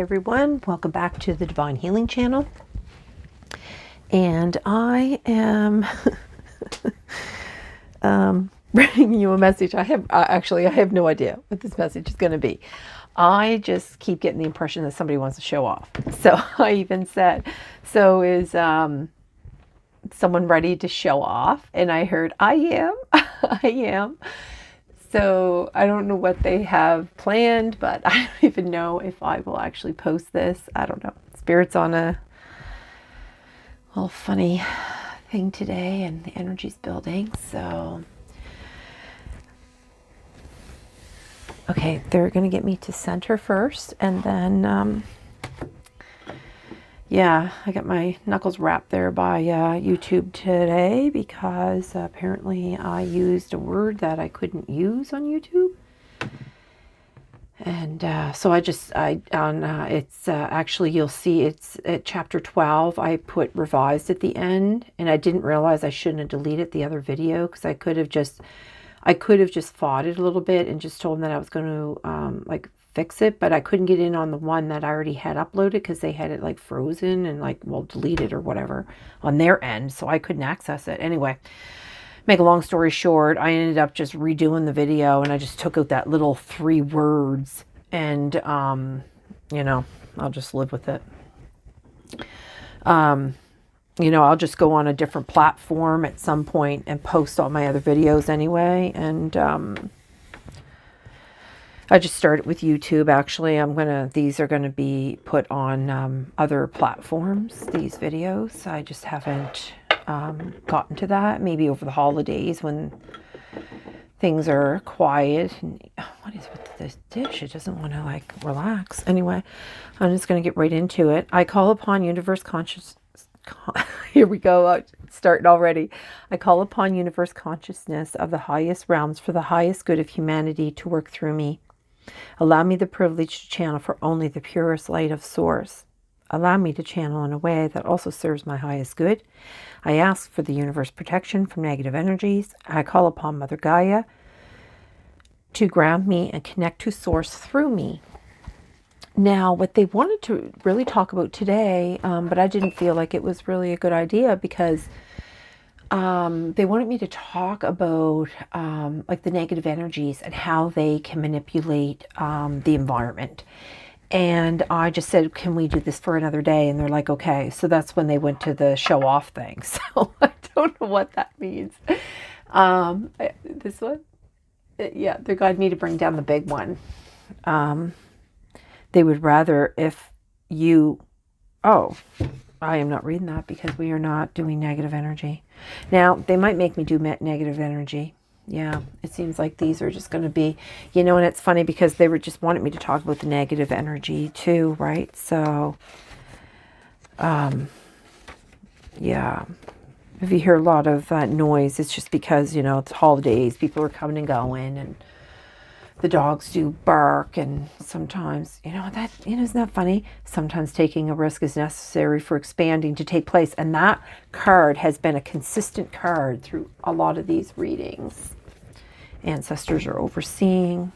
Everyone, welcome back to the Divine Healing Channel. And I am bringing you a message. I have no idea what this message is going to be. I just keep getting the impression that somebody wants to show off. So I even said, so is someone ready to show off? And I heard, I am. I am. So I don't know what they have planned, but I don't even know if I will actually post this. I don't know. Spirit's on a little funny thing today and the energy's building. So, okay, they're going to get me to center first. And then, yeah, I got my knuckles wrapped there by YouTube today because apparently I used a word that I couldn't use on YouTube. And so it's actually, you'll see it's at chapter 12. I put revised at the end, and I didn't realize I shouldn't have deleted the other video because I could have just fought it a little bit and just told them that I was going to fix it, but I couldn't get in on the one that I already had uploaded because they had it like frozen and deleted or whatever on their end, so I couldn't access it. Anyway, make a long story short, I ended up just redoing the video, and I just took out that little 3 words, and I'll just live with it. I'll just go on a different platform at some point and post all my other videos anyway, and I just started with YouTube. Actually, these are gonna be put on other platforms, these videos. I just haven't gotten to that. Maybe over the holidays when things are quiet. And what is with this dish? It doesn't want to relax. Anyway, I'm just gonna get right into it. I call upon universe conscious. Here we go. Starting already. I call upon universe consciousness of the highest realms for the highest good of humanity to work through me. Allow me the privilege to channel for only the purest light of Source. Allow me to channel in a way that also serves my highest good. I ask for the universe protection from negative energies. I call upon Mother Gaia to ground me and connect to Source through me. Now, what they wanted to really talk about today, but I didn't feel like it was really a good idea because they wanted me to talk about the negative energies and how they can manipulate the environment. And I just said, can we do this for another day? And they're like, okay. So that's when they went to the show off thing. So I don't know what that means. This one? Yeah, they got me to bring down the big one. They would rather if you... Oh, I am not reading that because we are not doing negative energy. Now, they might make me do negative energy. Yeah, it seems like these are just going to be, and it's funny because they were just wanting me to talk about the negative energy too, right? So, yeah, if you hear a lot of noise, it's just because, it's holidays, people are coming and going, and the dogs do bark, and sometimes, isn't that funny? Sometimes taking a risk is necessary for expanding to take place. And that card has been a consistent card through a lot of these readings. Ancestors are overseeing.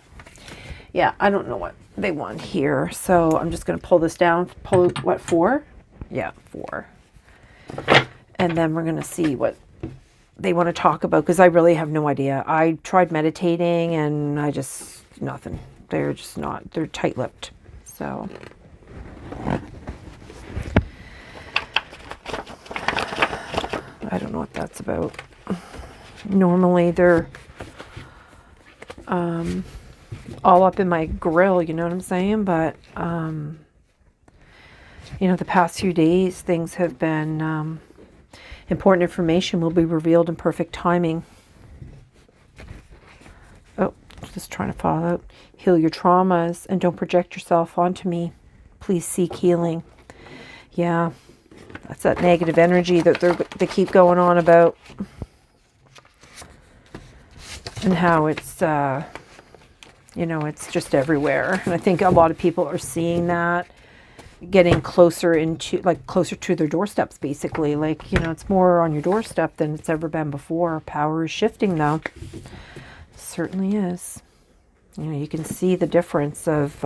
Yeah, I don't know what they want here. So I'm just going to pull this down. Pull, what, 4? Yeah, 4. And then we're going to see what they want to talk about, because I really have no idea. I tried meditating and nothing. They're just not, they're tight-lipped. So I don't know what that's about. Normally they're all up in my grill, you know what I'm saying? But the past few days things have been important information will be revealed in perfect timing. Oh, just trying to follow out. Heal your traumas and don't project yourself onto me. Please seek healing. Yeah, that's that negative energy that they keep going on about, and how it's it's just everywhere. And I think a lot of people are seeing that, getting closer to their doorsteps, basically. It's more on your doorstep than it's ever been before. Power is shifting though. Certainly is. You can see the difference of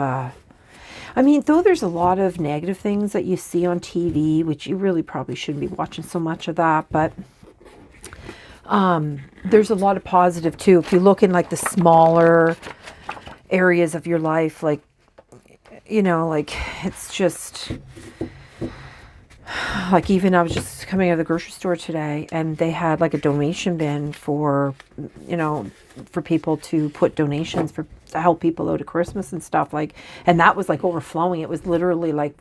I mean, though there's a lot of negative things that you see on TV, which you really probably shouldn't be watching so much of that, but there's a lot of positive too. If you look in like the smaller areas of your life, like, you know, like it's just like, even I was just coming out of the grocery store today and they had like a donation bin for, you know, for people to put donations for to help people out at Christmas and stuff, like, and that was like overflowing. It was literally like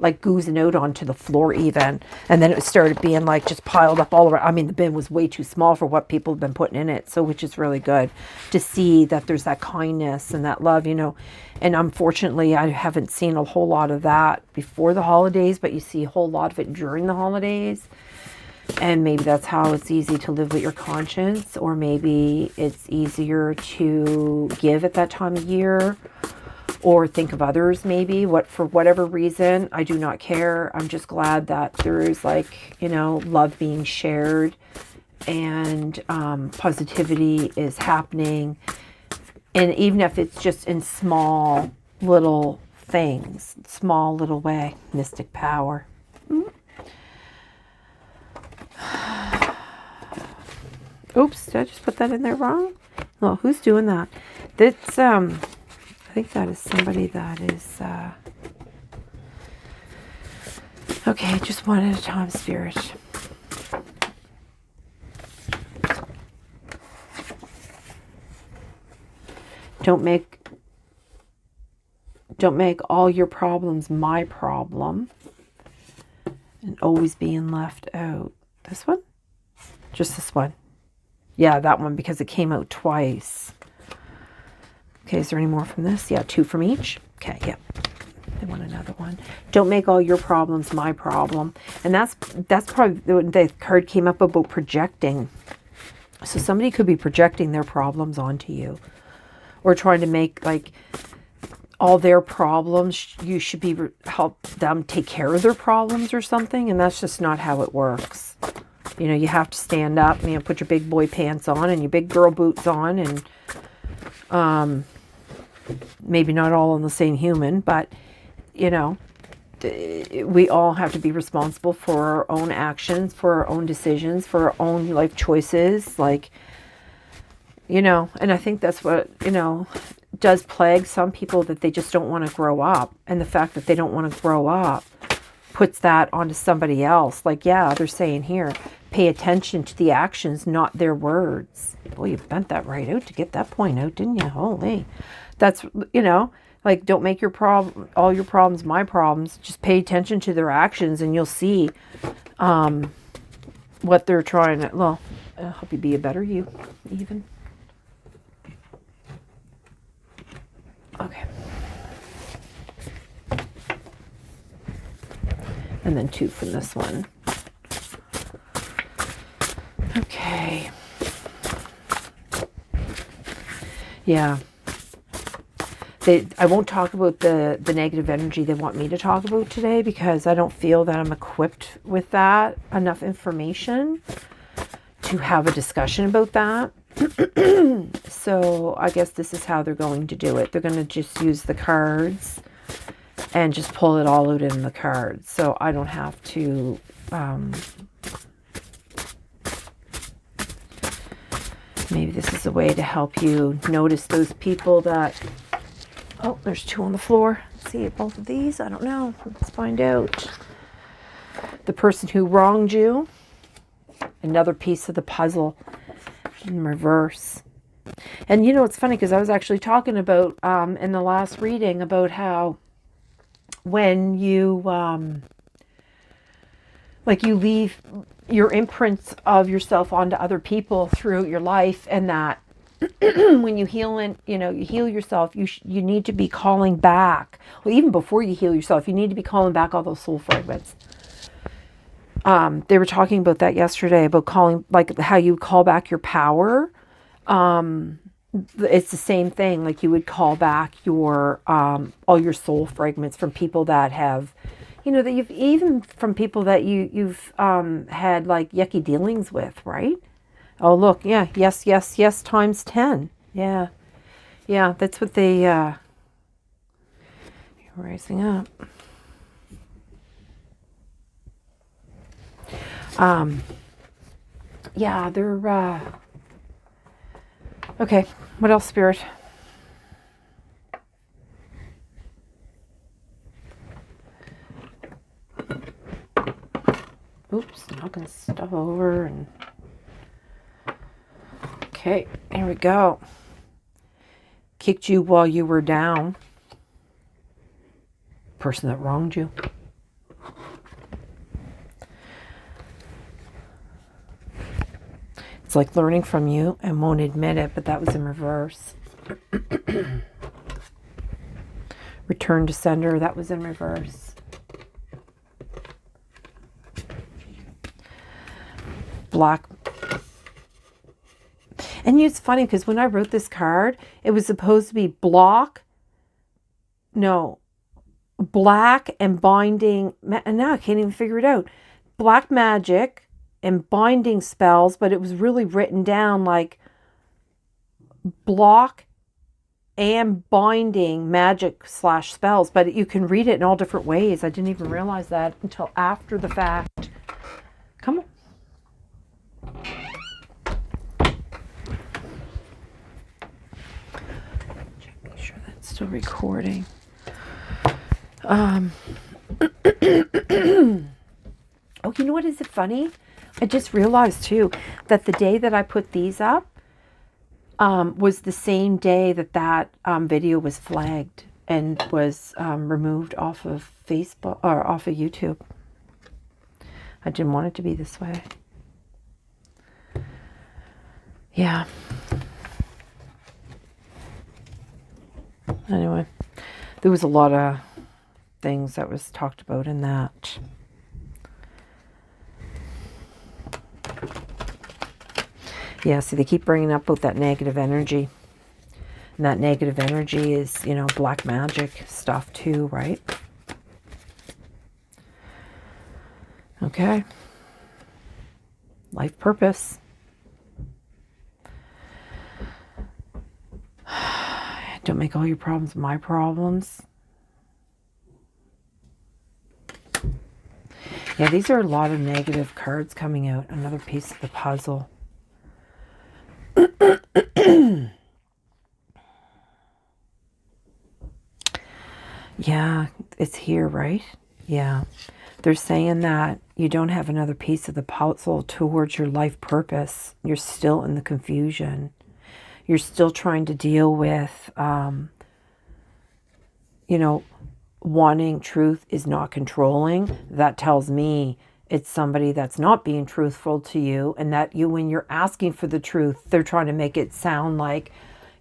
goozing out onto the floor even, and then it started being like just piled up all around. I mean, the bin was way too small for what people have been putting in it, so which is really good to see that there's that kindness and that love, you know. And unfortunately, I haven't seen a whole lot of that before the holidays, but you see a whole lot of it during the holidays. And maybe that's how it's easy to live with your conscience, or maybe it's easier to give at that time of year, or think of others maybe, for whatever reason. I do not care. I'm just glad that there is, like, you know, love being shared, and positivity is happening. And even if it's just in small little things, small little way, mystic power. Oops, did I just put that in there wrong? Oh, who's doing that? That's, I think that is somebody that is, okay, just one at a time, Spirit. Don't make all your problems my problem, and always being left out. This one? Just this one. Yeah, that one, because it came out twice. Okay, is there any more from this? Yeah, 2 from each. Okay, yeah. I want another one. Don't make all your problems my problem. And that's probably the card came up about projecting. So somebody could be projecting their problems onto you, or trying to make like all their problems, you should be help them take care of their problems or something. And that's just not how it works. You know, you have to stand up, you know, put your big boy pants on and your big girl boots on, and maybe not all on the same human, but, you know, we all have to be responsible for our own actions, for our own decisions, for our own life choices, like, you know. And I think that's what, you know, does plague some people, that they just don't want to grow up. And the fact that they don't want to grow up puts that onto somebody else. Like, yeah, they're saying here, pay attention to the actions, not their words. Boy, you bent that right out to get that point out, didn't you? Holy. That's, you know, like, don't make all your problems my problems. Just pay attention to their actions, and you'll see what they're trying to, well, I'll help you be a better you, even. Okay. And then 2 from this one. Okay. Yeah. I won't talk about the negative energy they want me to talk about today, because I don't feel that I'm equipped with that, enough information to have a discussion about that. So I guess this is how they're going to do it. They're going to just use the cards and just pull it all out in the cards. So I don't have to maybe this is a way to help you notice those people that, oh, there's 2 on the floor. Let's see both of these. I don't know. Let's find out. The person who wronged you. Another piece of the puzzle in reverse. And you know, it's funny, because I was actually talking about in the last reading about how when you like, you leave your imprints of yourself onto other people throughout your life, and that when you heal, and you know, you heal yourself, you need to be calling back. Well, even before you heal yourself, you need to be calling back all those soul fragments. They were talking about that yesterday, about calling, like, how you call back your power. It's the same thing. Like, you would call back your all your soul fragments from people that have, you know, that you've, even from people that you've had like yucky dealings with, right? Oh, look, yeah, yes times 10. Yeah, that's what they. Rising up. Yeah, they're, okay, what else, Spirit? Oops, knocking stuff over. And okay, here we go. Kicked you while you were down. Person that wronged you. It's like learning from you and won't admit it, but that was in reverse. Return to sender, that was in reverse. Black. And it's funny because when I wrote this card, it was supposed to be black and binding, and now I can't even figure it out. Black magic and binding spells, but it was really written down like block and binding magic / spells, but you can read it in all different ways. I didn't even realize that until after the fact. Come on. Make sure that's still recording. Oh, you know what is it funny? I just realized too that the day that I put these up was the same day that video was flagged and was removed off of Facebook or off of YouTube. I didn't want it to be this way. Yeah. Anyway, there was a lot of things that was talked about in that. Yeah, see, they keep bringing up about that negative energy. And that negative energy is, you know, black magic stuff too, right? Okay. Life purpose. Don't make all your problems my problems. Yeah, these are a lot of negative cards coming out. Another piece of the puzzle. Yeah, it's here, right? Yeah. They're saying that you don't have another piece of the puzzle towards your life purpose. You're still in the confusion. You're still trying to deal with, you know, wanting truth is not controlling. That tells me it's somebody that's not being truthful to you, and that you, when you're asking for the truth, they're trying to make it sound like,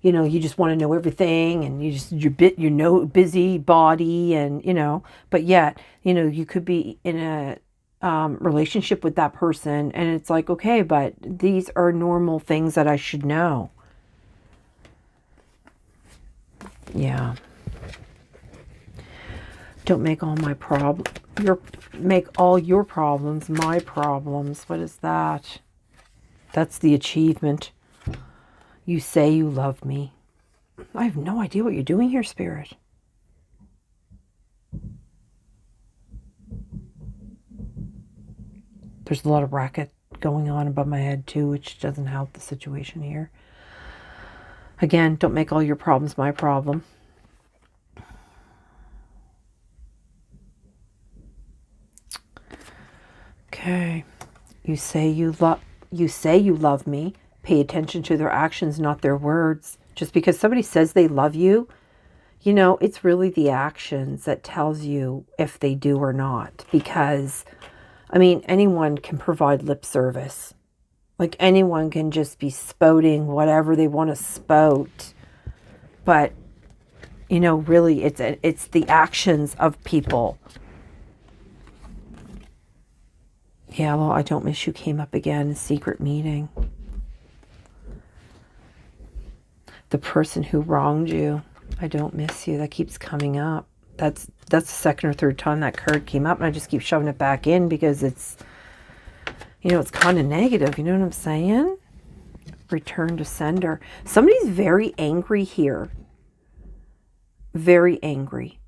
you know, you just want to know everything, and you're busy body, and you know, but yet, you know, you could be in a relationship with that person, and it's like, okay, but these are normal things that I should know. Yeah. Don't make all my make all your problems my problems. What is that? That's the achievement. You say you love me. I have no idea what you're doing here, Spirit. There's a lot of racket going on above my head too, which doesn't help the situation here. Again, don't make all your problems my problem. Okay. You say you love me. Pay attention to their actions, not their words. Just because somebody says they love you, you know, it's really the actions that tells you if they do or not. Because, I mean, anyone can provide lip service. Like anyone can just be spouting whatever they want to spout. But, you know, really it's the actions of people. Yeah, well, I don't miss you came up again. Secret meeting. The person who wronged you. I don't miss you. That keeps coming up. That's the second or third time that card came up, and I just keep shoving it back in because it's, you know, it's kind of negative. You know what I'm saying? Return to sender. Somebody's very angry here. Very angry.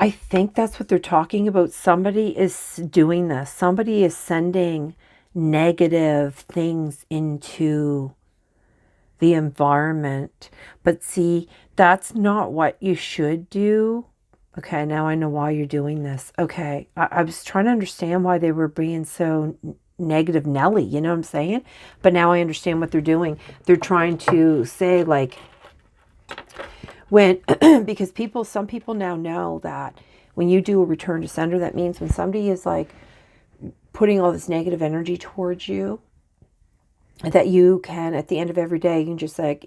I think that's what they're talking about. Somebody is doing this. Somebody is sending negative things into the environment. But see, that's not what you should do. Okay, now I know why you're doing this. Okay, I was trying to understand why they were being so negative Nelly, you know what I'm saying? But now I understand what they're doing. They're trying to say, like, when, because some people now know that when you do a return to sender, that means when somebody is like putting all this negative energy towards you, that you can, at the end of every day, you can just like,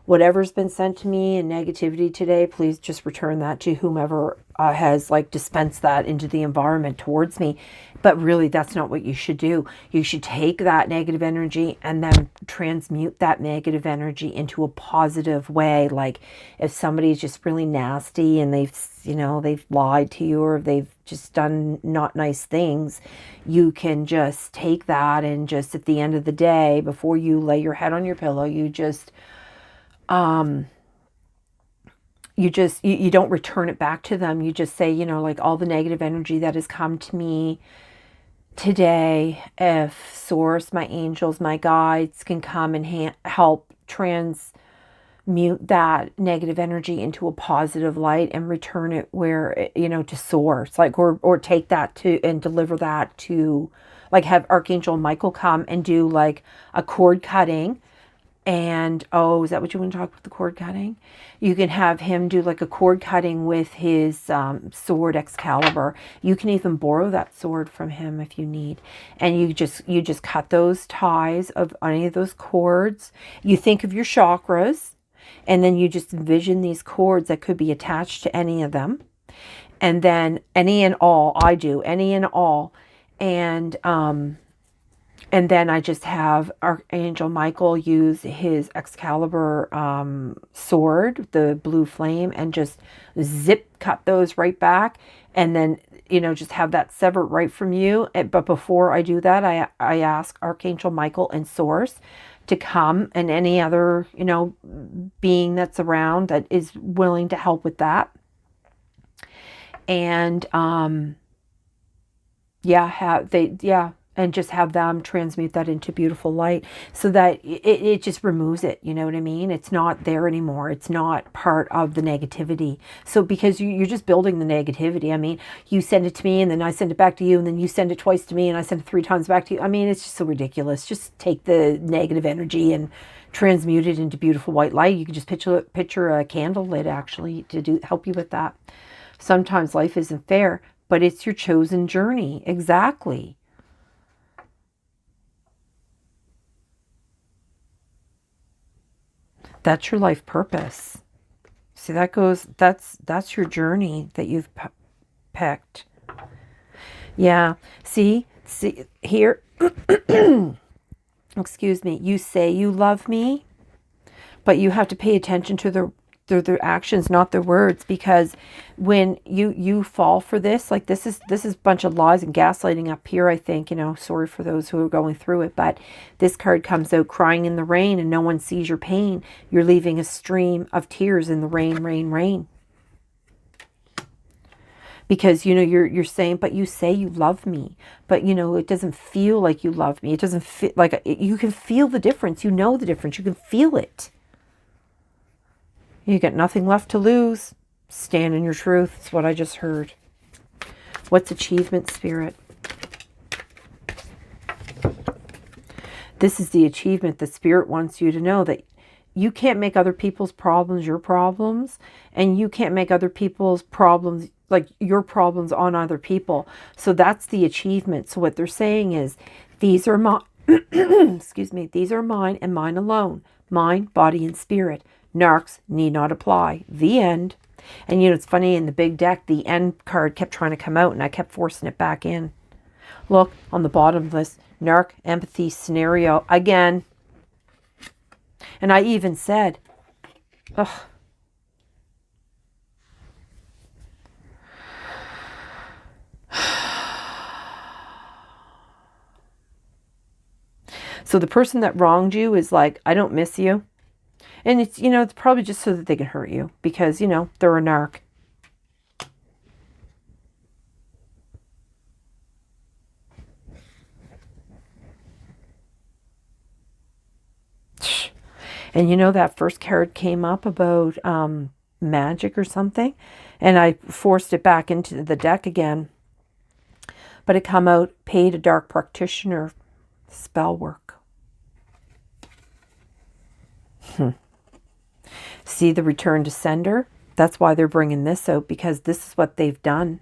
whatever's been sent to me in negativity today, please just return that to whomever has like dispensed that into the environment towards me. But really, that's not what you should do. You should take that negative energy and then transmute that negative energy into a positive way. Like if somebody's just really nasty and they've lied to you, or they've just done not nice things, you can just take that and just at the end of the day, before you lay your head on your pillow, you don't return it back to them. You just say, like, all the negative energy that has come to me today, if source, my angels, my guides can come and help transmute that negative energy into a positive light and return it where, to source, like, or take that to and deliver that to, like, have Archangel Michael come and do like a cord cutting. And, is that what you want to talk about, the cord cutting? You can have him do like a cord cutting with his sword Excalibur. You can even borrow that sword from him if you need. And you just cut those ties of any of those cords. You think of your chakras, and then you just envision these cords that could be attached to any of them. And then any and all, I do, any and all. And then I just have Archangel Michael use his Excalibur sword, the blue flame, and just zip cut those right back. And then, just have that severed right from you. But before I do that, I ask Archangel Michael and Source to come, and any other, being that's around that is willing to help with that. And, and just have them transmute that into beautiful light, so that it just removes it. You know what I mean? It's not there anymore. It's not part of the negativity. So because you're just building the negativity. I mean, you send it to me and then I send it back to you, and then you send it twice to me and I send it 3 times back to you. I mean, it's just so ridiculous. Just take the negative energy and transmute it into beautiful white light. You can just picture a candle lit actually to help you with that. Sometimes life isn't fair, but it's your chosen journey. Exactly. That's your life purpose. See, that's your journey that you've picked. Yeah. See here. Excuse me. You say you love me, but you have to pay attention to their actions, not their words, because when you fall for this, like this is a bunch of lies and gaslighting up here, I think, sorry for those who are going through it, but this card comes out crying in the rain and no one sees your pain. You're leaving a stream of tears in the rain, rain, rain. Because, you're saying, but you say you love me, but, it doesn't feel like you love me. It doesn't feel like, you can feel the difference. You know the difference. You can feel it. You got nothing left to lose. Stand in your truth. It's what I just heard. What's achievement, Spirit? This is the achievement that Spirit wants you to know, that you can't make other people's problems your problems, and you can't make other people's problems like your problems on other people. So that's the achievement. So what they're saying is, these are my excuse me, these are mine and mine alone. Mind, body, and spirit. Narcs need not apply. The end. And it's funny, in the big deck, the end card kept trying to come out and I kept forcing it back in. Look on the bottom of this, narc empathy scenario again. And I even said, ugh. So the person that wronged you is like, I don't miss you. And it's, it's probably just so that they can hurt you because, they're a narc. And you know, that first card came up about magic or something, and I forced it back into the deck again. But it come out, paid a dark practitioner, spell work. See the return to sender? That's why they're bringing this out, because this is what they've done.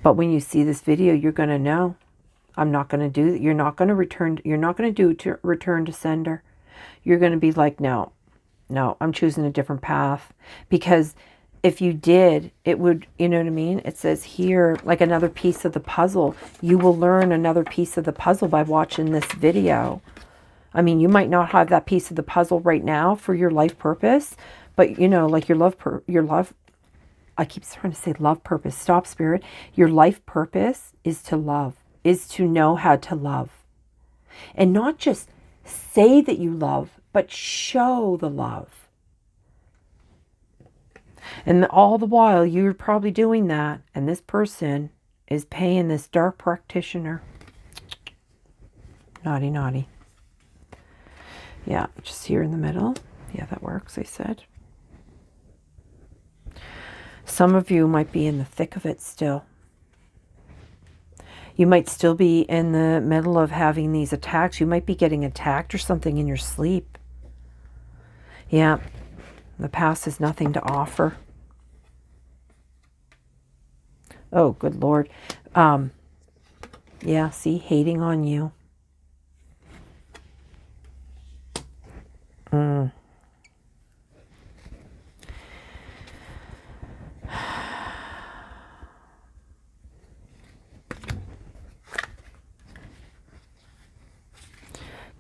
But when you see this video, you're going to know. I'm not going to do that. You're not going to return. You're not going to do to return to sender. You're going to be like, no, I'm choosing a different path. Because if you did, it would, you know what I mean? It says here, like another piece of the puzzle. You will learn another piece of the puzzle by watching this video. I mean, you might not have that piece of the puzzle right now for your life purpose, but you know, like your love, I keep trying to say love purpose. Stop, Spirit. Your life purpose is to love, is to know how to love. And not just say that you love, but show the love. And all the while, you're probably doing that. And this person is paying this dark practitioner. Naughty, naughty. Yeah, just here in the middle. Yeah, that works, I said. Some of you might be in the thick of it still. You might still be in the middle of having these attacks. You might be getting attacked or something in your sleep. Yeah, the past has nothing to offer. Oh, good Lord. Yeah, see, hating on you.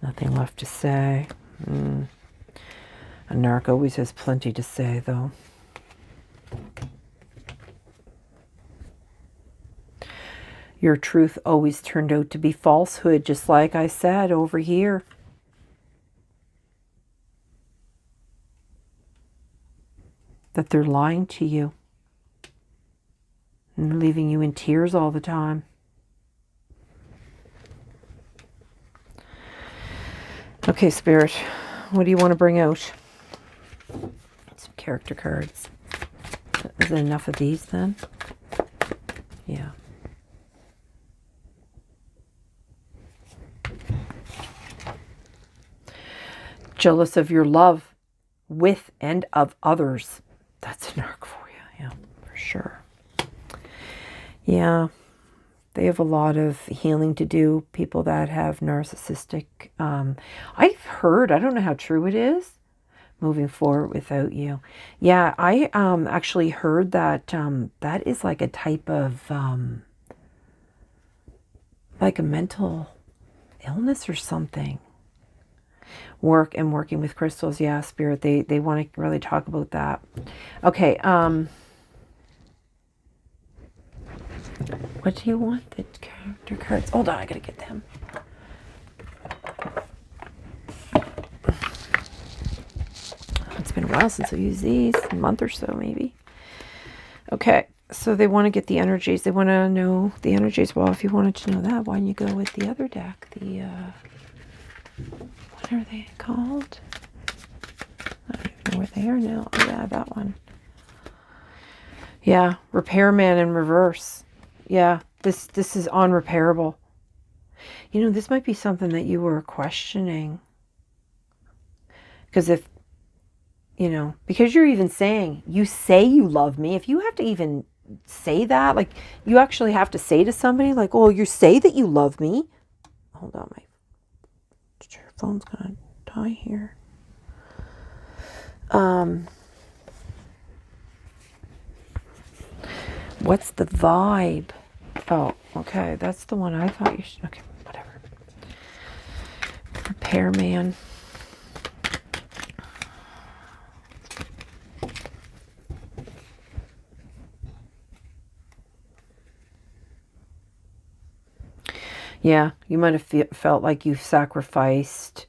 Nothing left to say. A narc always has plenty to say, though. Your truth always turned out to be falsehood, just like I said over here. That they're lying to you. And leaving you in tears all the time. Okay, Spirit, what do you want to bring out? Some character cards. Is there enough of these then? Yeah. Jealous of your love with and of others. That's a narc for you, yeah, for sure. Yeah, they have a lot of healing to do, people that have narcissistic. I've heard, I don't know how true it is, moving forward without you. Yeah, I actually heard that that is like a type of, like a mental illness or something. Working with crystals, yeah, Spirit, they want to really talk about that. Okay, what do you want? The character cards. Hold on, I gotta get them. It's been a while since I've used these, a month or so maybe. Okay, so they want to get the energies. They want to know the energies. Well, if you wanted to know that, why don't you go with the other deck? The what are they called? I don't even know where they are now. Oh, yeah, that one. Yeah, Repairman in reverse. Yeah, this is unrepairable. You know, this might be something that you were questioning. Because if, you know, because you're even saying, you say you love me. If you have to even say that, like, you actually have to say to somebody, like, oh, you say that you love me. Hold on, my phone's gonna die here. What's the vibe? Oh, okay, that's the one I thought you should. Okay, whatever. Repairman. Yeah, you might have felt like you've sacrificed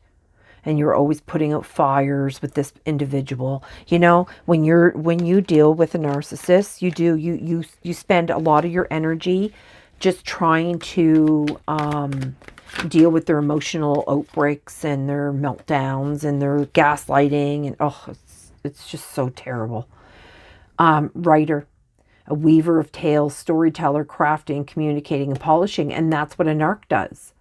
and you're always putting out fires with this individual. You know, when you deal with a narcissist, you spend a lot of your energy just trying to deal with their emotional outbreaks and their meltdowns and their gaslighting, and it's just so terrible. Writer, a weaver of tales, storyteller, crafting, communicating, and polishing, and that's what a narc does.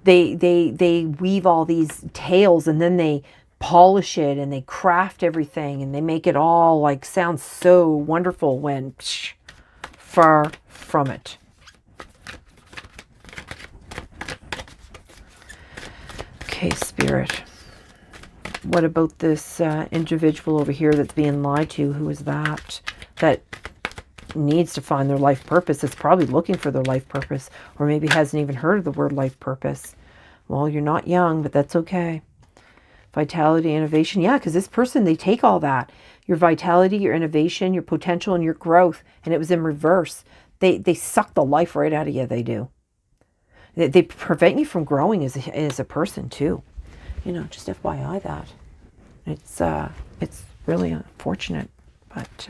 They weave all these tales, and then they polish it, and they craft everything, and they make it all like sound so wonderful when far from it. Okay, Spirit. What about this individual over here that's being lied to? Who is that? That needs to find their life purpose. It's probably looking for their life purpose, or maybe hasn't even heard of the word life purpose. Well, you're not young, but that's okay. Vitality, innovation. Yeah, because this person, they take all that. Your vitality, your innovation, your potential, and your growth. And it was in reverse. They suck the life right out of you. They do. They prevent you from growing as a person too. You know, just FYI that. It's really unfortunate, but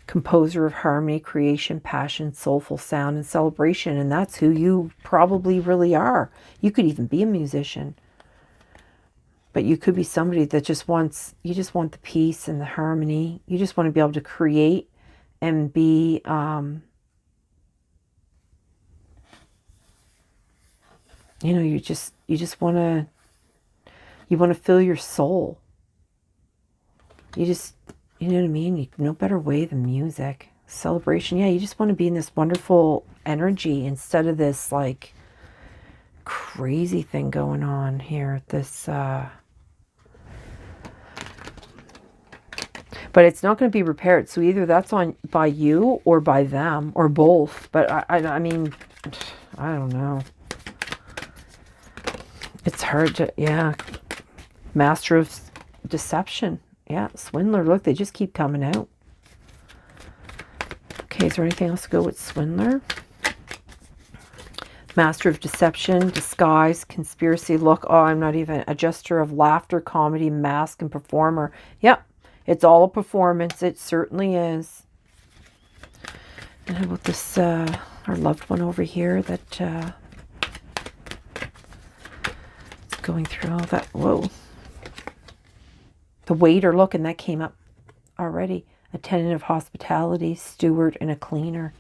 composer of harmony, creation, passion, soulful sound, and celebration, and that's who you probably really are. You could even be a musician, but you could be somebody that you just want the peace and the harmony. You just want to be able to create and be you know, you just want to fill your soul. You know what I mean? No better way than music. Celebration. Yeah, you just want to be in this wonderful energy instead of this like crazy thing going on here. But it's not going to be repaired. So either that's by you or by them or both. But I mean, I don't know. It's hard to, yeah. Master of deception. Yeah, swindler. Look, they just keep coming out. Okay, is there anything else to go with swindler? Master of deception, disguise, conspiracy. Look, oh, I'm not even. Adjuster of laughter, comedy, mask, and performer. Yep, it's all a performance. It certainly is. And how about this, our loved one over here that... going through all that. Whoa. The waiter, look, and that came up already. Attendant of hospitality, steward, and a cleaner.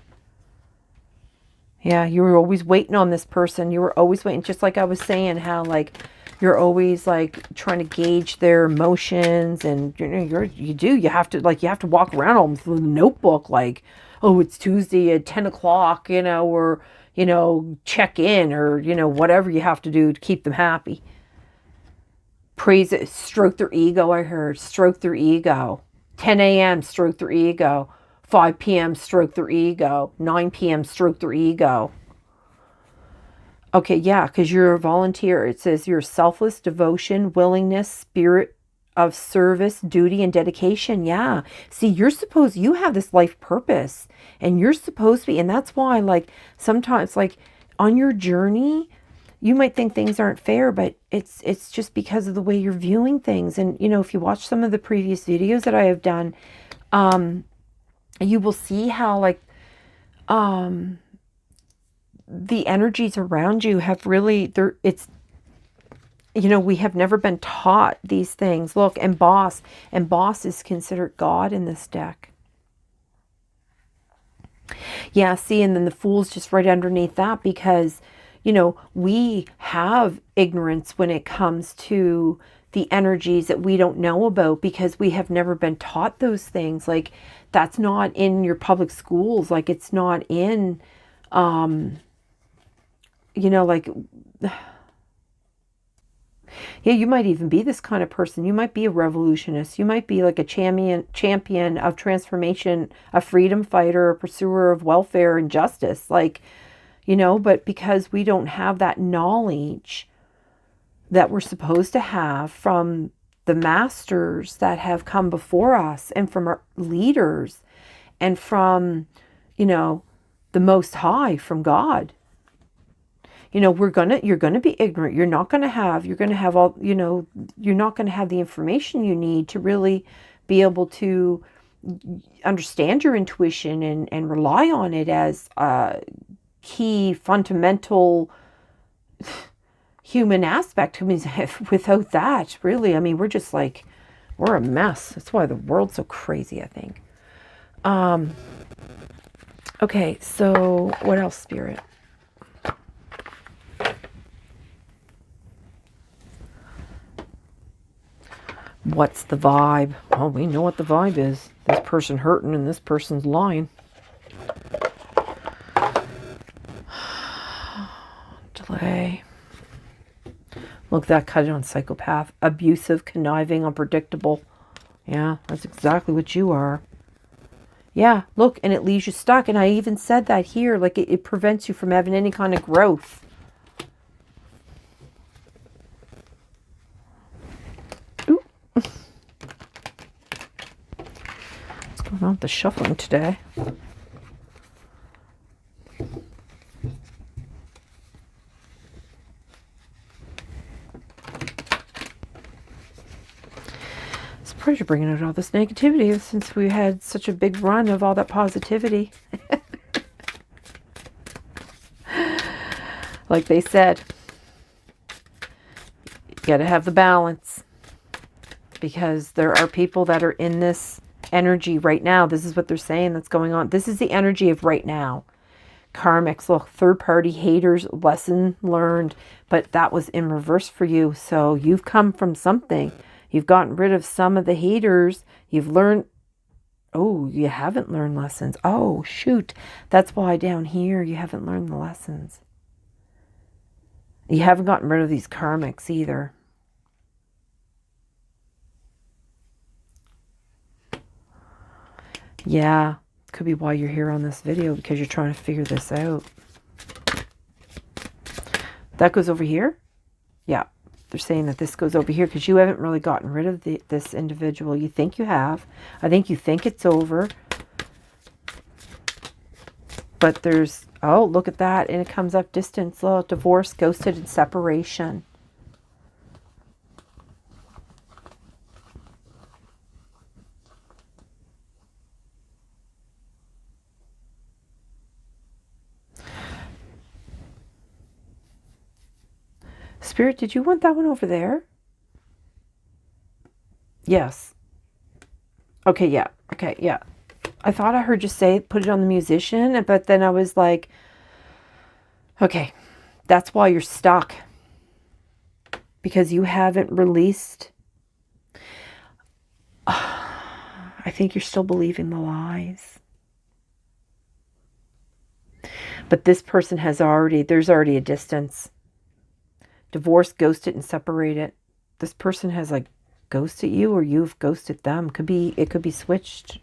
Yeah, you were always waiting on this person. You were always waiting. Just like I was saying, how like you're always like trying to gauge their emotions, and you know you have to walk around almost with a notebook like, oh, it's Tuesday at 10 o'clock, you know, or you know, check in, or you know, whatever you have to do to keep them happy. Praise it, stroke their ego, I heard. Stroke their ego. 10 a.m., stroke their ego. 5 p.m., stroke their ego. 9 p.m., stroke their ego. Okay, yeah, because you're a volunteer. It says your selfless devotion, willingness, spirit of service, duty, and dedication. Yeah. See, you have this life purpose, and you're supposed to be, and that's why, like, sometimes, like, on your journey, you might think things aren't fair, but it's just because of the way you're viewing things. And, you know, if you watch some of the previous videos that I have done, you will see how, like, the energies around you have really, you know, we have never been taught these things. Look, and boss is considered God in this deck. Yeah, see, and then the Fool's just right underneath that, because you know, we have ignorance when it comes to the energies that we don't know about, because we have never been taught those things. Like, that's not in your public schools. Like, it's not in, you know, like, yeah, you might even be this kind of person. You might be a revolutionist. You might be like a champion of transformation, a freedom fighter, a pursuer of welfare and justice. Like, you know, but because we don't have that knowledge that we're supposed to have from the masters that have come before us, and from our leaders, and from, you know, the Most High, from God. You know, you're gonna be ignorant. You're gonna have all, you know, you're not gonna have the information you need to really be able to understand your intuition and rely on it as a key fundamental human aspect. I mean, without that, really, I mean, we're a mess. That's why the world's so crazy, I think. Okay, so what else, Spirit? What's the vibe? Well, we know what the vibe is. This person hurting and this person's lying. Delay. Look, that cut it on psychopath. Abusive, conniving, unpredictable. Yeah, that's exactly what you are. Yeah, look, and it leaves you stuck. And I even said that here, like it prevents you from having any kind of growth. Ooh. What's going on with the shuffling today? Surprised you're bringing out all this negativity since we had such a big run of all that positivity. Like they said, you got to have the balance, because there are people that are in this energy right now. This is what they're saying that's going on. This is the energy of right now. Karmics, look, third party haters, lesson learned, but that was in reverse for you. So you've come from something. You've gotten rid of some of the haters. You've learned. Oh, you haven't learned lessons. Oh, shoot. That's why down here you haven't learned the lessons. You haven't gotten rid of these karmics either. Yeah, could be why you're here on this video, because you're trying to figure this out. That goes over here? Yeah. They're saying that this goes over here because you haven't really gotten rid of this individual. You think you have. I think you think it's over. But there's, oh, look at that. And it comes up distance, little divorce, ghosted, and separation. Spirit, did you want that one over there? Yes. Okay, yeah. Okay, yeah. I thought I heard you say put it on the musician, but then I was like, okay, that's why you're stuck. Because you haven't released. I think you're still believing the lies. But this person there's already a distance. Divorced, ghosted, and separated. This person has like ghosted you, or you've ghosted them. It could be switched.